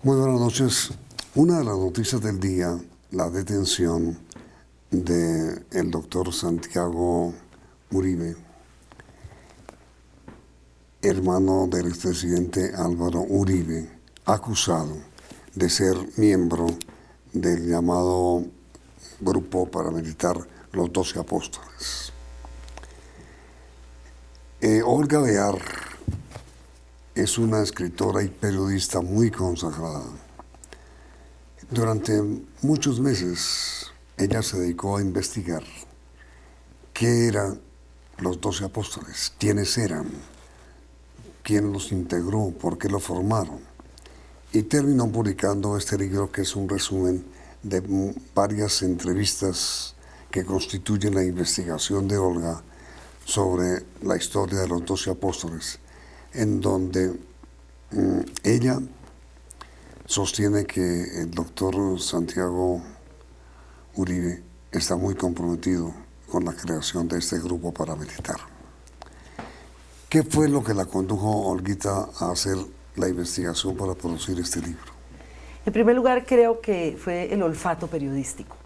Muy buenas noches. Una de las noticias del día, la detención del doctor Santiago Uribe, hermano del expresidente Álvaro Uribe, acusado de ser miembro del llamado grupo paramilitar Los 12 Apóstoles. Olga Bear es una escritora y periodista muy consagrada. Durante muchos meses ella se dedicó a investigar qué eran los 12 apóstoles, quiénes eran, quién los integró, por qué lo formaron. Y terminó publicando este libro, que es un resumen de varias entrevistas que constituyen la investigación de Olga sobre la historia de los 12 apóstoles, en donde ella sostiene que el doctor Santiago Uribe está muy comprometido con la creación de este grupo paramilitar. ¿Qué fue lo que la condujo, Olguita, a hacer la investigación para producir este libro? En primer lugar, creo que fue el olfato periodístico.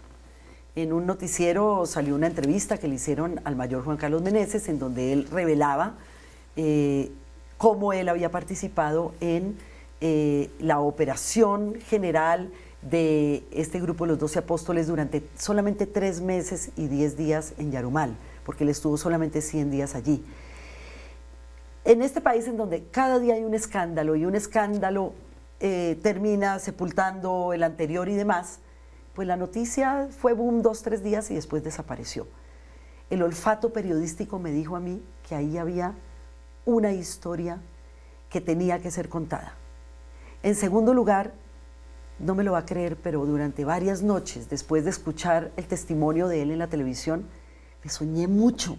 En un noticiero salió una entrevista que le hicieron al mayor Juan Carlos Meneses, en donde él revelaba cómo él había participado en la operación general de este grupo de los 12 apóstoles durante solamente 3 meses y 10 días en Yarumal, porque él estuvo solamente 100 días allí. En este país en donde cada día hay un escándalo y un escándalo termina sepultando el anterior y demás, pues la noticia fue boom 2, 3 días y después desapareció. El olfato periodístico me dijo a mí que ahí había una historia que tenía que ser contada. En segundo lugar, no me lo va a creer, pero durante varias noches, después de escuchar el testimonio de él en la televisión, me soñé mucho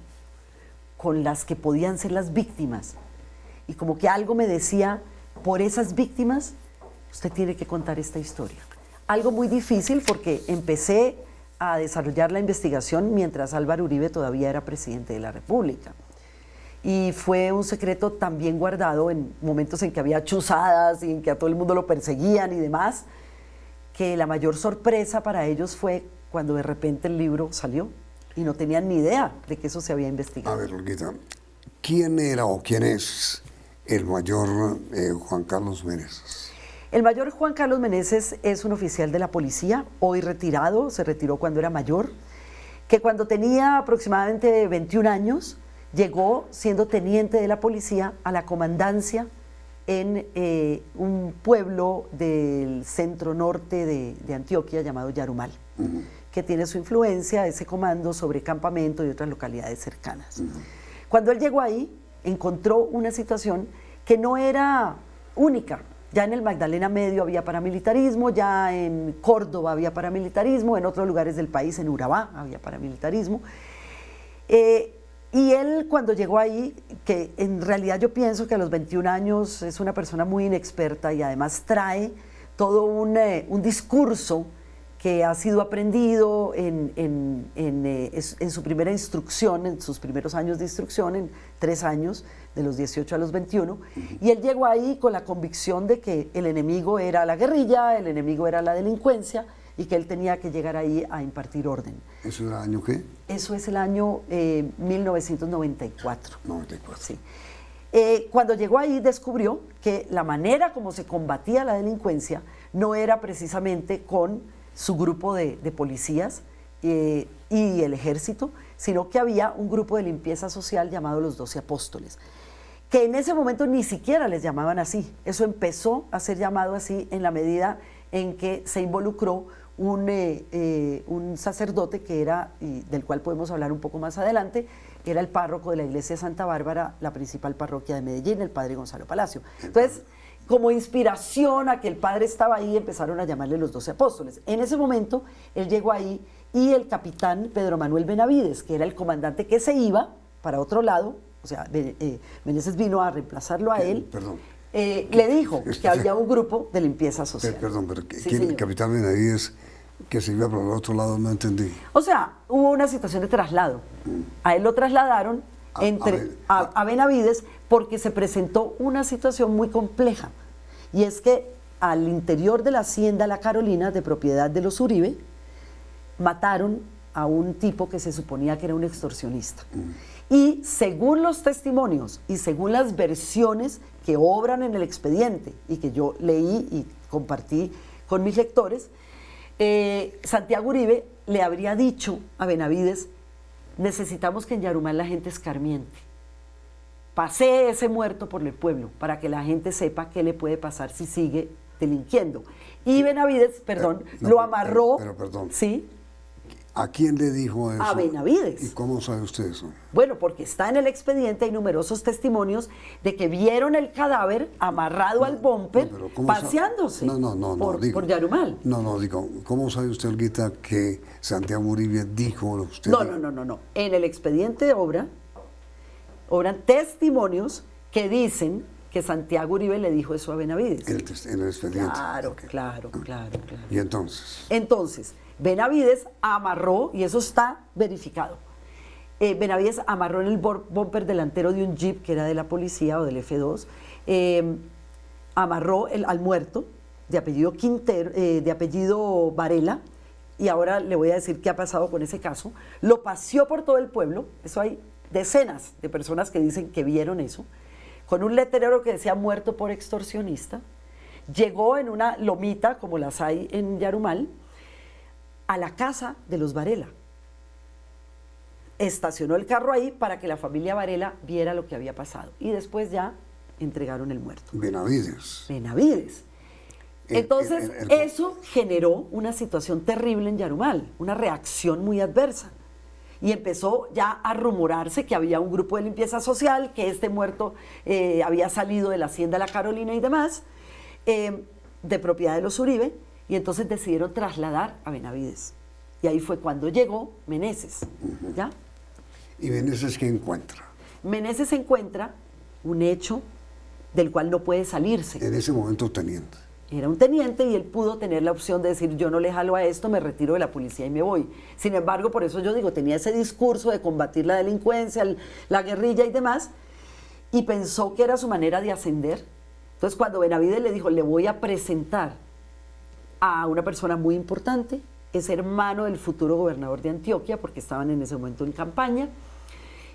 con las que podían ser las víctimas. Y como que algo me decía, por esas víctimas, usted tiene que contar esta historia. Algo muy difícil porque empecé a desarrollar la investigación mientras Álvaro Uribe todavía era presidente de la República. Y fue un secreto también guardado en momentos en que había chuzadas y en que a todo el mundo lo perseguían y demás, que la mayor sorpresa para ellos fue cuando de repente el libro salió y no tenían ni idea de que eso se había investigado. A ver, Olguita, ¿quién era o quién es el mayor Juan Carlos Meneses? El mayor Juan Carlos Meneses es un oficial de la policía, hoy retirado, se retiró cuando era mayor, que cuando tenía aproximadamente 21 años, llegó siendo teniente de la policía a la comandancia en un pueblo del centro norte de Antioquia llamado Yarumal, que tiene su influencia, ese comando, sobre Campamento y otras localidades cercanas. Cuando él llegó ahí, encontró una situación que no era única. Ya en el Magdalena Medio había paramilitarismo, ya en Córdoba había paramilitarismo, en otros lugares del país, en Urabá, había paramilitarismo. Y él, cuando llegó ahí, que en realidad yo pienso que a los 21 años es una persona muy inexperta y además trae todo un discurso que ha sido aprendido en su primera instrucción, en sus primeros años de instrucción, en 3 años, de los 18 a los 21, y él llegó ahí con la convicción de que el enemigo era la guerrilla, el enemigo era la delincuencia, y que él tenía que llegar ahí a impartir orden. ¿Eso era año qué? Eso es el año 1994. 94. Sí. Cuando llegó ahí descubrió que la manera como se combatía la delincuencia no era precisamente con su grupo de policías y el ejército, sino que había un grupo de limpieza social llamado los 12 Apóstoles, que en ese momento ni siquiera les llamaban así. Eso empezó a ser llamado así en la medida en que se involucró un sacerdote que era, y del cual podemos hablar un poco más adelante, que era el párroco de la iglesia de Santa Bárbara, la principal parroquia de Medellín, el padre Gonzalo Palacio. Entonces, como inspiración a que el padre estaba ahí, empezaron a llamarle los 12 apóstoles. En ese momento, él llegó ahí y el capitán Pedro Manuel Benavides, que era el comandante que se iba para otro lado, o sea, Meneses vino a reemplazarlo a él. Perdón. Le dijo que había un grupo de limpieza social. Perdón, pero Sí, ¿quién, señor. el capitán Benavides, que se iba para el otro lado? No entendí. O sea, hubo una situación de traslado. A él lo trasladaron a Benavides porque se presentó una situación muy compleja. Y es que al interior de la hacienda La Carolina, de propiedad de los Uribe, mataron a un tipo que se suponía que era un extorsionista. Y según los testimonios y según las versiones que obran en el expediente y que yo leí y compartí con mis lectores, Santiago Uribe le habría dicho a Benavides: necesitamos que en Yarumal la gente escarmiente. Pasé ese muerto por el pueblo para que la gente sepa qué le puede pasar si sigue delinquiendo. Y Benavides, lo amarró. Pero perdón. ¿Sí? ¿A quién le dijo eso? A Benavides. ¿Y cómo sabe usted eso? Bueno, porque está en el expediente, hay numerosos testimonios de que vieron el cadáver amarrado al bumper paseándose por Yarumal. Digo, ¿cómo sabe usted, Olguita, que Santiago Uribe dijo lo que usted dijo? No. En el expediente obran testimonios que dicen que Santiago Uribe le dijo eso a Benavides. En el expediente. Claro. ¿Y entonces? Entonces, Benavides amarró, y eso está verificado, Benavides amarró en el bumper delantero de un jeep que era de la policía o del F2, amarró al muerto de apellido Quintero, de apellido Varela, y ahora le voy a decir qué ha pasado con ese caso. Lo paseó por todo el pueblo, eso hay decenas de personas que dicen que vieron eso, con un letrero que decía muerto por extorsionista. Llegó en una lomita, como las hay en Yarumal, a la casa de los Varela. Estacionó el carro ahí para que la familia Varela viera lo que había pasado. Y después ya entregaron el muerto. Benavides. Entonces, eso generó una situación terrible en Yarumal, una reacción muy adversa. Y empezó ya a rumorarse que había un grupo de limpieza social, que este muerto había salido de la hacienda La Carolina y demás, de propiedad de los Uribe, y entonces decidieron trasladar a Benavides. Y ahí fue cuando llegó Meneses, ¿ya? ¿Y Meneses qué encuentra? Meneses encuentra un hecho del cual no puede salirse. En ese momento teniente. Era un teniente y él pudo tener la opción de decir: yo no le jalo a esto, me retiro de la policía y me voy. Sin embargo, por eso yo digo, tenía ese discurso de combatir la delincuencia, la guerrilla y demás, y pensó que era su manera de ascender. Entonces, cuando Benavides le dijo: le voy a presentar a una persona muy importante, es hermano del futuro gobernador de Antioquia, porque estaban en ese momento en campaña,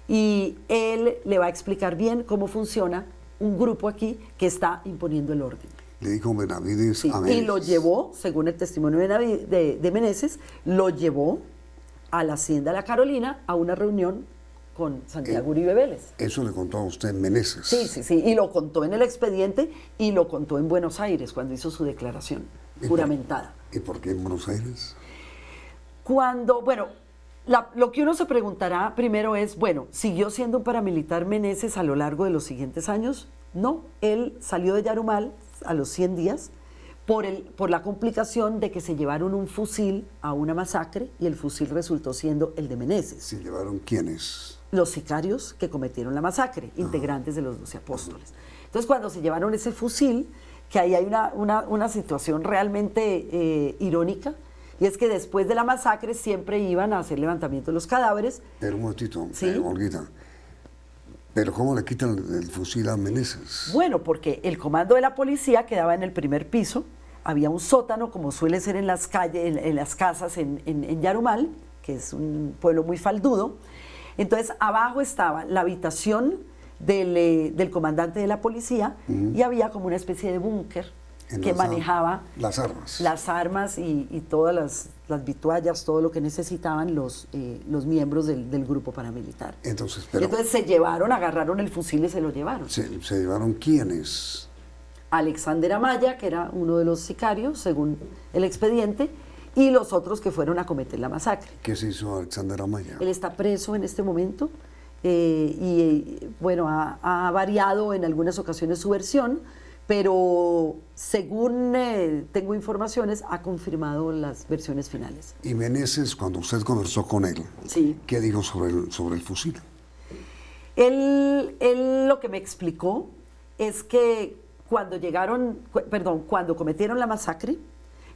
y él le va a explicar bien cómo funciona un grupo aquí que está imponiendo el orden. Le dijo Benavides a Meneses. Y lo llevó, según el testimonio de Meneses, lo llevó a la hacienda La Carolina a una reunión con Santiago Uribe Vélez. Eso le contó a usted Meneses. Sí, y lo contó en el expediente y lo contó en Buenos Aires cuando hizo su declaración juramentada. ¿Y por qué en Buenos Aires? Lo que uno se preguntará primero es, ¿siguió siendo un paramilitar Meneses a lo largo de los siguientes años? No, él salió de Yarumal a los 100 días por la complicación de que se llevaron un fusil a una masacre y el fusil resultó siendo el de Meneses. ¿Se llevaron quiénes? Los sicarios que cometieron la masacre, integrantes de los 12 apóstoles. Entonces, cuando se llevaron ese fusil, que ahí hay una situación realmente irónica, y es que después de la masacre siempre iban a hacer levantamiento de los cadáveres. Pero un momentito, ¿Sí? Olguita, ¿pero cómo le quitan el fusil a Meneses? Bueno, porque el comando de la policía quedaba en el primer piso, había un sótano, como suele ser en las calles, en las casas en Yarumal, que es un pueblo muy faldudo. Entonces, abajo estaba la habitación del comandante de la policía y había como una especie de búnker que manejaba las armas y todas las vituallas, todo lo que necesitaban los miembros del grupo paramilitar. Entonces agarraron el fusil y se lo llevaron. ¿Se llevaron quiénes? Alexander Amaya, que era uno de los sicarios, según el expediente, y los otros que fueron a cometer la masacre. ¿Qué se hizo Alexander Amaya? Él está preso en este momento ha variado en algunas ocasiones su versión, pero según tengo informaciones, ha confirmado las versiones finales. Y Meneses, cuando usted conversó con él, sí, ¿qué dijo sobre el fusil? Él lo que me explicó es que cuando cometieron la masacre,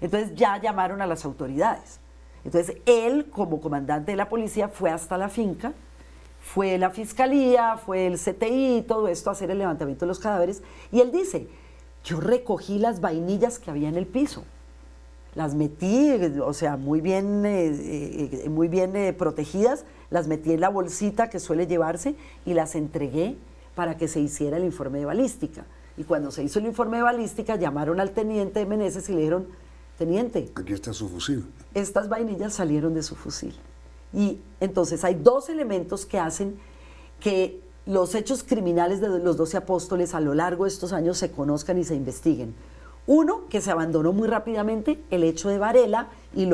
entonces ya llamaron a las autoridades. Entonces él, como comandante de la policía, fue hasta la finca, fue la fiscalía, fue el CTI, todo esto a hacer el levantamiento de los cadáveres, y él dice: yo recogí las vainillas que había en el piso. Las metí, o sea, muy bien protegidas, las metí en la bolsita que suele llevarse y las entregué para que se hiciera el informe de balística. Y cuando se hizo el informe de balística, llamaron al teniente de Meneses y le dijeron, teniente, aquí está su fusil. Estas vainillas salieron de su fusil. Y entonces hay dos elementos que hacen que los hechos criminales de los 12 apóstoles a lo largo de estos años se conozcan y se investiguen. Uno, que se abandonó muy rápidamente el hecho de Varela y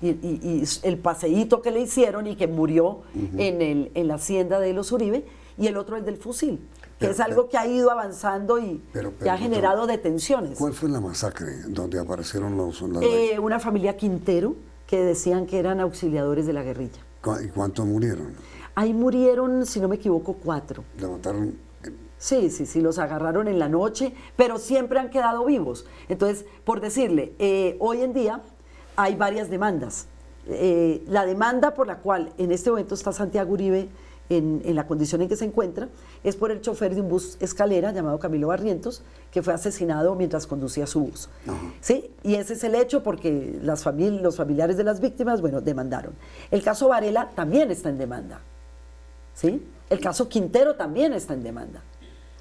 el paseíto que le hicieron y que murió en la hacienda de los Uribe, y el otro el del fusil, que es algo que ha ido avanzando y que ha generado detenciones. ¿Cuál fue la masacre donde aparecieron una familia Quintero que decían que eran auxiliadores de la guerrilla. ¿Y cuántos murieron? Ahí murieron, si no me equivoco, 4. ¿La mataron? Sí, los agarraron en la noche, pero siempre han quedado vivos. Entonces, por decirle, hoy en día hay varias demandas. La demanda por la cual en este momento está Santiago Uribe en la condición en que se encuentra es por el chofer de un bus escalera llamado Camilo Barrientos, que fue asesinado mientras conducía su bus. ¿Sí? Y ese es el hecho porque los familiares de las víctimas, bueno, demandaron. El caso Varela también está en demanda. ¿Sí? El caso Quintero también está en demanda.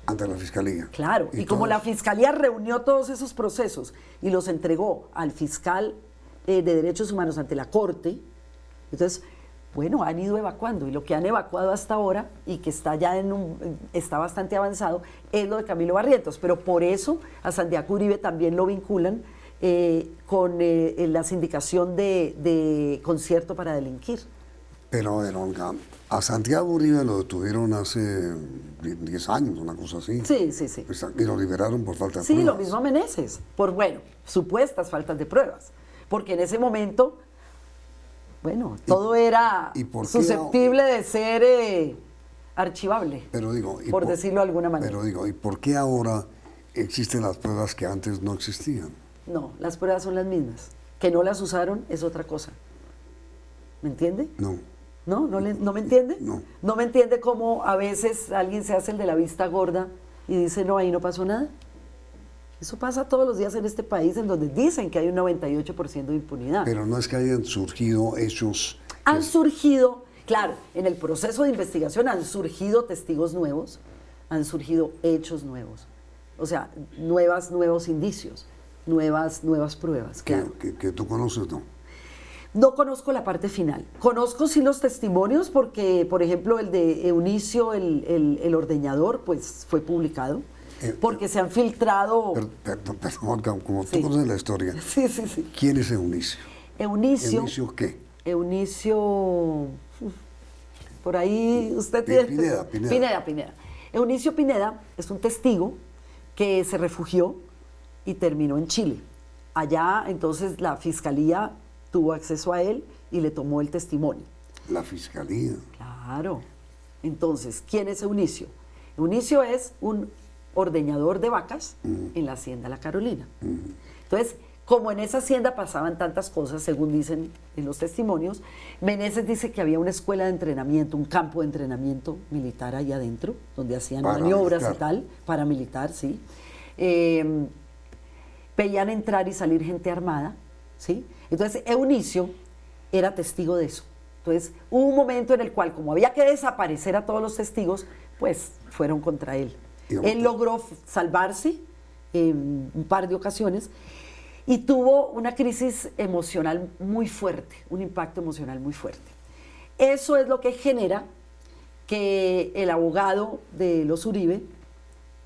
Ante la Fiscalía. Claro, y como la Fiscalía reunió todos esos procesos y los entregó al fiscal de Derechos Humanos ante la Corte, entonces, bueno, han ido evacuando, y lo que han evacuado hasta ahora, y que está ya está bastante avanzado, es lo de Camilo Barrientos, pero por eso a Santiago Uribe también lo vinculan con la sindicación de concierto para delinquir. Pero, Olga, a Santiago Uribe lo detuvieron hace 10 años, una cosa así. Sí. Y lo liberaron por falta de pruebas. Sí, lo mismo a Meneses, por, supuestas faltas de pruebas. Porque en ese momento, todo era susceptible de ser archivable, pero digo, por decirlo de alguna manera. Pero digo, ¿y por qué ahora existen las pruebas que antes no existían? No, las pruebas son las mismas. Que no las usaron es otra cosa. ¿Me entiende? No. ¿No me entiende? No. ¿No me entiende cómo a veces alguien se hace el de la vista gorda y dice, no, ahí no pasó nada? Eso pasa todos los días en este país, en donde dicen que hay un 98% de impunidad. Pero no es que hayan surgido hechos... Han surgido, claro, en el proceso de investigación han surgido testigos nuevos, han surgido hechos nuevos. O sea, nuevos indicios, nuevas pruebas. Claro. ¿Que tú conoces, no? No conozco la parte final. Conozco sí los testimonios porque, por ejemplo, el de Eunicio, el ordeñador, pues fue publicado. Porque se han filtrado... Perdón, como tú conoces la historia. Sí. ¿Quién es Eunicio? ¿Eunicio qué? Eunicio... Por ahí usted tiene... Pineda. Eunicio Pineda es un testigo que se refugió y terminó en Chile. Allá, entonces, la Fiscalía tuvo acceso a él y le tomó el testimonio. ¿La Fiscalía? Claro. Entonces, ¿quién es Eunicio? Eunicio es un ordeñador de vacas en la hacienda La Carolina. Entonces, como en esa hacienda pasaban tantas cosas, según dicen en los testimonios, Meneses dice que había una escuela de entrenamiento, un campo de entrenamiento militar ahí adentro, donde hacían maniobras y tal, paramilitar, sí. Veían entrar y salir gente armada, ¿sí? Entonces, Eunicio era testigo de eso. Entonces, hubo un momento en el cual, como había que desaparecer a todos los testigos, pues fueron contra él. Él logró salvarse en un par de ocasiones y tuvo una crisis emocional muy fuerte, un impacto emocional muy fuerte. Eso es lo que genera que el abogado de los Uribe,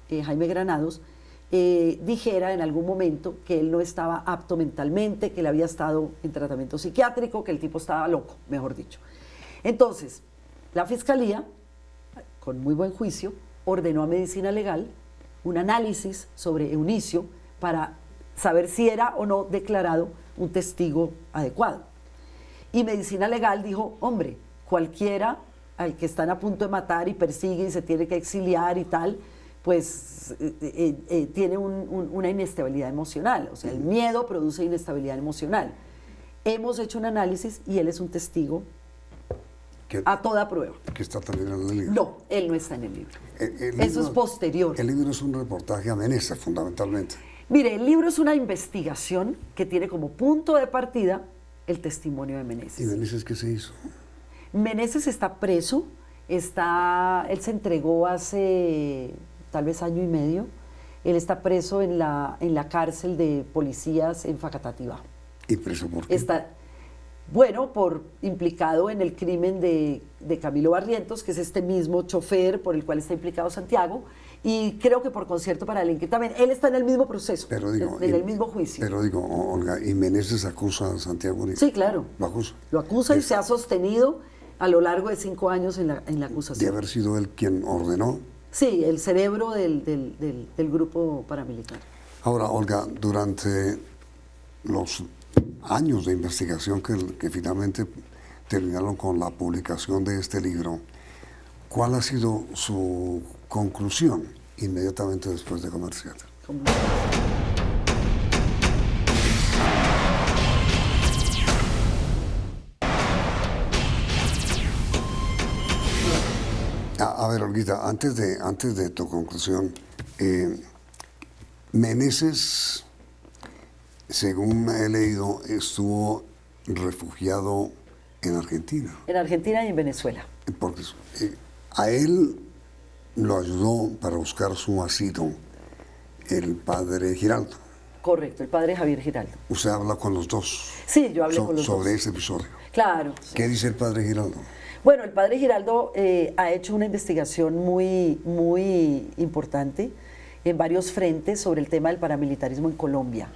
Jaime Granados, dijera en algún momento que él no estaba apto mentalmente, que él había estado en tratamiento psiquiátrico, que el tipo estaba loco, mejor dicho. Entonces, la Fiscalía, con muy buen juicio, ordenó a Medicina Legal un análisis sobre Eunicio para saber si era o no declarado un testigo adecuado. Y Medicina Legal dijo, hombre, cualquiera al que están a punto de matar y persigue y se tiene que exiliar y tal, pues tiene una inestabilidad emocional. O sea, el miedo produce inestabilidad emocional. Hemos hecho un análisis y él es un testigo a toda prueba. Que está también en el libro. No, él no está en el libro. El Eso libro- es posterior. El libro es un reportaje a Meneses, fundamentalmente. Mire, el libro es una investigación que tiene como punto de partida el testimonio de ¿Y Meneses. Meneses qué se hizo? Meneses está preso, él se entregó hace tal vez año y medio. Él está preso en la cárcel de policías en Facatativá. ¿Y preso por qué? Está, bueno, por implicado en el crimen de Camilo Barrientos, que es este mismo chofer por el cual está implicado Santiago, y creo que por concierto para delinquir también. Él está en el mismo proceso, Pero digo, en el mismo juicio. Pero digo, Olga, ¿y Meneses acusa a Santiago Uribe? Sí, claro. ¿Lo acusa? Lo acusa y se ha sostenido a lo largo de 5 años en la De acusación. haber sido él quien ordenó. Sí, el cerebro del grupo paramilitar. Ahora, Olga, durante los años de investigación que finalmente terminaron con la publicación de este libro, ¿cuál ha sido su conclusión inmediatamente después de comercial? Como- A ver, Olguita, antes de tu conclusión, Meneses, según he leído, estuvo refugiado en Argentina, En Argentina y en Venezuela. porque a él lo ayudó para buscar su asilo el padre Giraldo. Correcto, el padre Javier Giraldo. Usted habla con los dos Sí, yo hablé con los sobre dos. ese episodio. Claro. Sí. ¿Qué dice el padre Giraldo? Bueno, el padre Giraldo ha hecho una investigación muy importante en varios frentes sobre el tema del paramilitarismo en Colombia.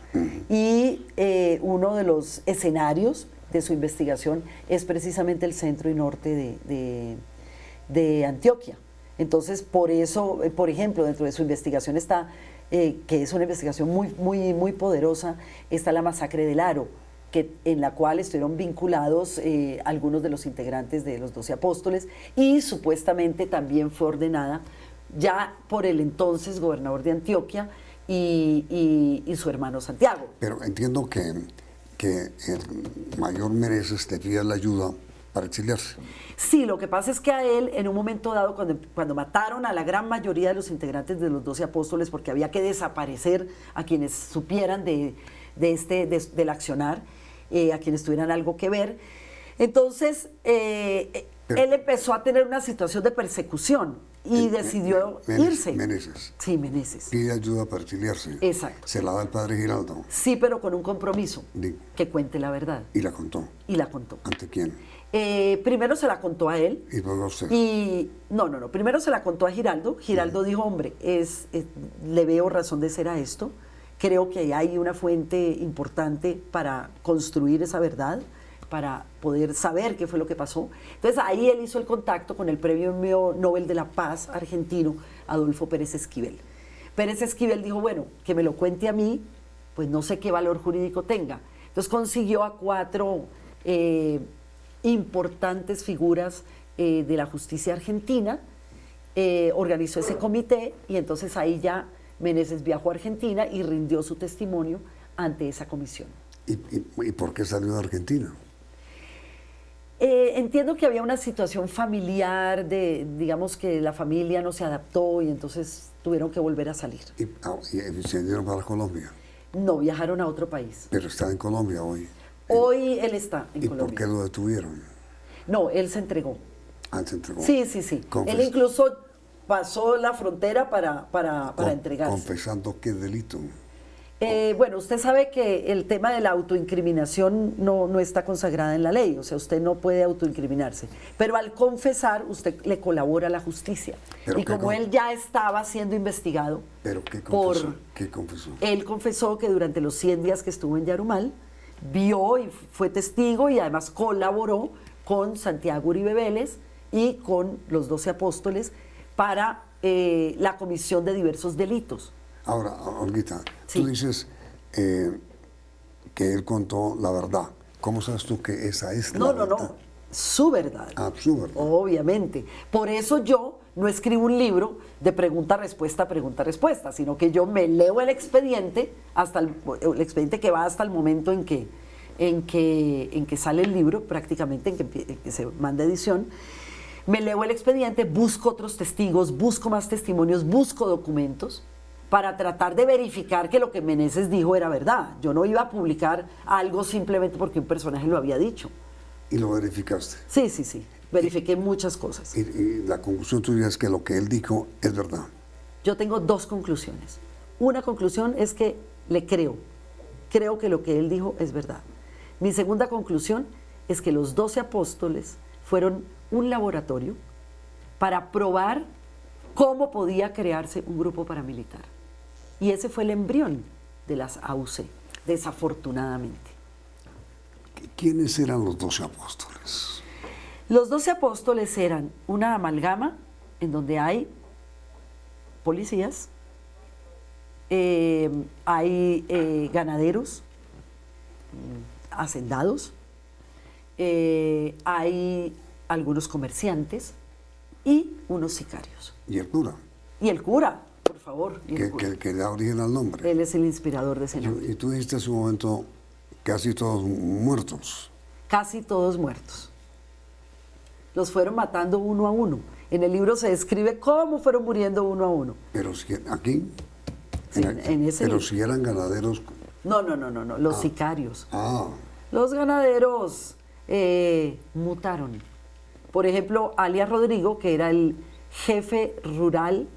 Y uno de los escenarios de su investigación es precisamente el centro y norte de Antioquia. Entonces, por eso, por ejemplo, dentro de su investigación está, que es una investigación muy poderosa, está la masacre del Aro, en la cual estuvieron vinculados algunos de los integrantes de los 12 apóstoles y supuestamente también fue ordenada ya por el entonces gobernador de Antioquia y su hermano Santiago. Pero entiendo que el mayor Meneses te pide la ayuda para exiliarse. Sí, lo que pasa es que a él, en un momento dado, cuando mataron a la gran mayoría de los integrantes de los 12 apóstoles, porque había que desaparecer a quienes supieran del accionar, a quienes tuvieran algo que ver, entonces él empezó a tener una situación de persecución y decidió irse. Meneses Sí, Meneses. pide ayuda para exiliarse. Exacto. Se la da el padre Giraldo Sí, pero con un compromiso, Di- que cuente la verdad. y la contó. Y la contó. ¿Ante quién? Primero se la contó a él. Y luego a usted. Y no, primero se la contó a Giraldo. Giraldo dijo, hombre, le veo razón de ser a esto. Creo que hay una fuente importante para construir esa verdad, para poder saber qué fue lo que pasó. Entonces ahí él hizo el contacto con el Premio Nobel de la Paz argentino, Adolfo Pérez Esquivel. Pérez Esquivel dijo, bueno, que me lo cuente a mí, pues no sé qué valor jurídico tenga. Entonces consiguió a 4 importantes figuras de la justicia argentina, organizó ese comité y entonces ahí ya Meneses viajó a Argentina y rindió su testimonio ante esa comisión. ¿Y por qué salió de Argentina? Entiendo que había una situación familiar, digamos que la familia no se adaptó y entonces tuvieron que volver a salir. Y se dieron para Colombia. No, viajaron a otro país. Pero está en Colombia hoy. Hoy él está en ¿Y Colombia. por qué lo detuvieron? No, él se entregó. Se entregó. Sí. Él incluso pasó la frontera para entregarse. ¿Confesando qué delito? Bueno, usted sabe que el tema de la autoincriminación no está consagrada en la ley, o sea, usted no puede autoincriminarse, pero al confesar usted le colabora a la justicia. ¿Pero Y qué como él ya estaba siendo investigado, ¿Pero qué confesó? ¿Qué confesó? él confesó que durante los 100 días que estuvo en Yarumal, vio y fue testigo y además colaboró con Santiago Uribe Vélez y con los 12 apóstoles para la comisión de diversos delitos. Ahora, Olguita, Sí. tú dices que él contó la verdad. ¿Cómo sabes tú que esa es la verdad? No, su verdad. Ah, su verdad. Obviamente. Por eso yo no escribo un libro de pregunta-respuesta, sino que yo me leo el expediente, el expediente que va hasta el momento en que en que sale el libro, prácticamente, en que se manda edición, me leo el expediente, busco otros testigos, busco más testimonios, busco documentos para tratar de verificar que lo que Meneses dijo era verdad. Yo no iba a publicar algo simplemente porque un personaje lo había dicho. ¿Y lo verificaste? Sí, sí, sí. Verifiqué muchas cosas. Y la conclusión tuya es que lo que él dijo es verdad. Yo tengo dos conclusiones. Una conclusión es que le creo. Creo que lo que él dijo es verdad. Mi segunda conclusión es que los 12 apóstoles fueron un laboratorio para probar cómo podía crearse un grupo paramilitar. Y ese fue el embrión de las AUC, desafortunadamente. ¿Quiénes eran los 12 apóstoles? Los 12 apóstoles eran una amalgama en donde hay policías, hay ganaderos, hacendados, hay algunos comerciantes y unos sicarios. ¿Y el cura? Y el cura, por favor. Que da origen al nombre. Él es el inspirador de ese nombre. Y tú dijiste hace un momento casi todos muertos. Casi todos muertos. Los fueron matando uno a uno. En el libro se describe cómo fueron muriendo uno a uno. Pero si aquí, Sí, en ese pero libro. si eran ganaderos. No, los sicarios. Ah, Los ganaderos mutaron. Por ejemplo, alias Rodrigo, que era el jefe rural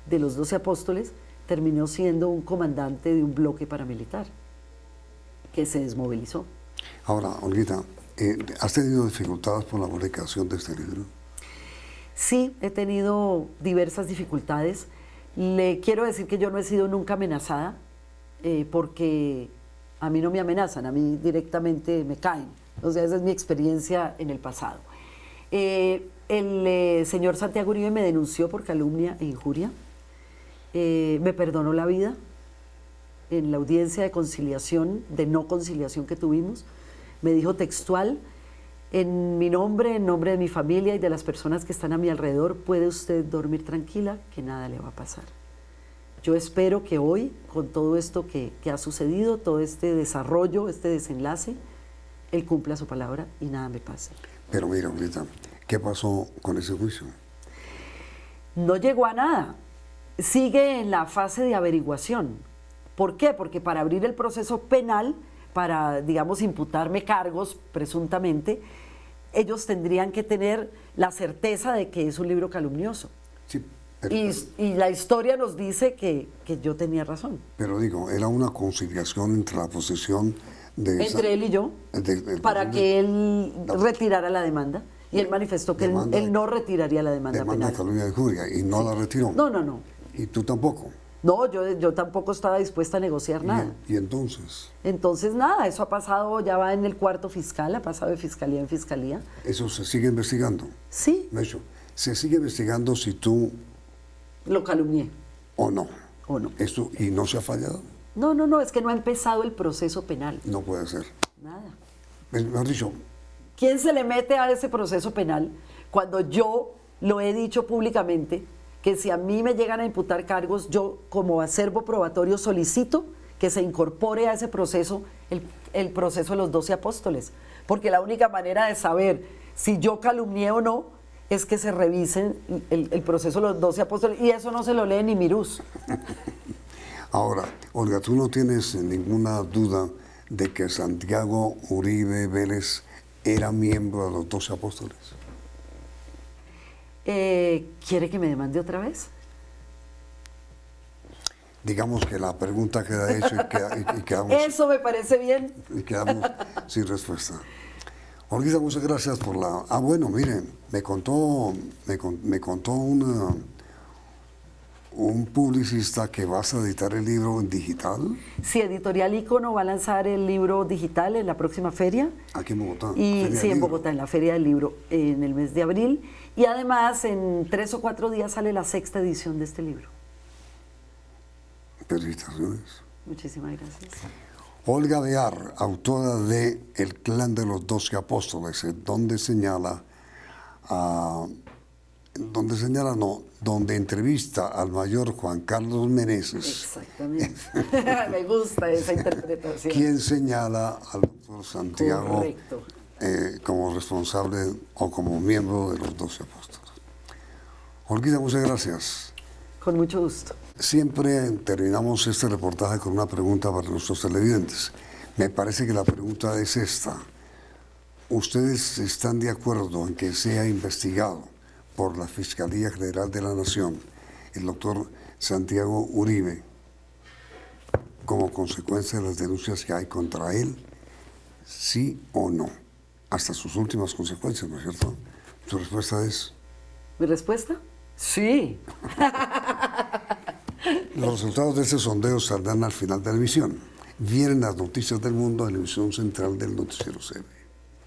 de los 12 apóstoles, terminó siendo un comandante de un bloque paramilitar que se desmovilizó. ahora, Olguita, ¿has tenido dificultades por la publicación de este libro? Sí, he tenido diversas dificultades. Le quiero decir que yo no he sido nunca amenazada, porque a mí no me amenazan, a mí directamente me caen. O sea, esa es mi experiencia en el pasado. El señor Santiago Uribe me denunció por calumnia e injuria. Me perdonó la vida en la audiencia de conciliación, de no conciliación que tuvimos. Me dijo textual: en mi nombre, en nombre de mi familia y de las personas que están a mi alrededor, puede usted dormir tranquila, que nada le va a pasar. Yo espero que hoy, con todo esto que ha sucedido, todo este desarrollo, este desenlace, él cumpla su palabra y nada me pase. Pero mira, Olguita, ¿qué pasó con ese juicio? No llegó a nada. Sigue en la fase de averiguación. ¿Por qué? Porque para abrir el proceso penal, para, digamos, imputarme cargos, presuntamente, ellos tendrían que tener la certeza de que es un libro calumnioso. Sí, Y la historia nos dice que yo tenía razón. pero digo, era una conciliación entre la posición de... Entre él y yo, para que él retirara la demanda. Y él manifestó que él no retiraría la demanda demanda de penal. calumnia de injuria, y no la retiró. No. Y tú tampoco. No, yo tampoco estaba dispuesta a negociar nada. Y entonces, Entonces, nada, eso ha pasado, ya va en el cuarto fiscal, ha pasado de fiscalía en fiscalía. eso se sigue investigando. Sí, De hecho, se sigue investigando si tú lo calumnié, o no. ¿o no? Eso, y no se ha fallado. No, es que no ha empezado el proceso penal. No puede ser. Nada. Mejor dicho, ¿Quién se le mete a ese proceso penal cuando yo lo he dicho públicamente, que si a mí me llegan a imputar cargos, yo como acervo probatorio solicito que se incorpore a ese proceso el proceso de los 12 apóstoles? Porque la única manera de saber si yo calumnié o no es que se revisen el proceso de los 12 apóstoles, y eso no se lo lee ni Mirús. ahora, Olga, tú no tienes ninguna duda de que Santiago Uribe Vélez era miembro de los 12 apóstoles. ¿Quiere que me demande otra vez? Digamos que la pregunta queda hecha y quedamos, Eso me parece bien. y quedamos sin respuesta. Olguita, muchas gracias por la... Ah, bueno, miren, me contó un publicista que vas a editar el libro en digital Sí, Editorial Ícono va a lanzar el libro digital en la próxima feria. aquí en Bogotá. Y Feria sí, del en Libro. Bogotá, en la Feria del Libro, en el mes de abril. Y además, en 3 o 4 días sale la 6ª edición de este libro. Felicitaciones. Muchísimas gracias. Olga Bear, autora de El clan de los 12 apóstoles, donde señala, donde entrevista al mayor Juan Carlos Meneses, Exactamente. Me gusta esa interpretación. quien señala al doctor Santiago Correcto. como responsable o como miembro de los 12 apóstoles. Olguita, muchas gracias. Con mucho gusto. Siempre terminamos este reportaje con una pregunta para nuestros televidentes. Me parece que la pregunta es esta. ¿Ustedes están de acuerdo en que sea investigado por la Fiscalía General de la Nación el doctor Santiago Uribe como consecuencia de las denuncias que hay contra él? ¿Sí o no? Hasta sus últimas consecuencias, ¿no es cierto? Su respuesta es... ¿Mi respuesta? Sí. Los resultados de este sondeo saldrán al final de la emisión. Vienen las noticias del mundo en la emisión central del Noticiero CB.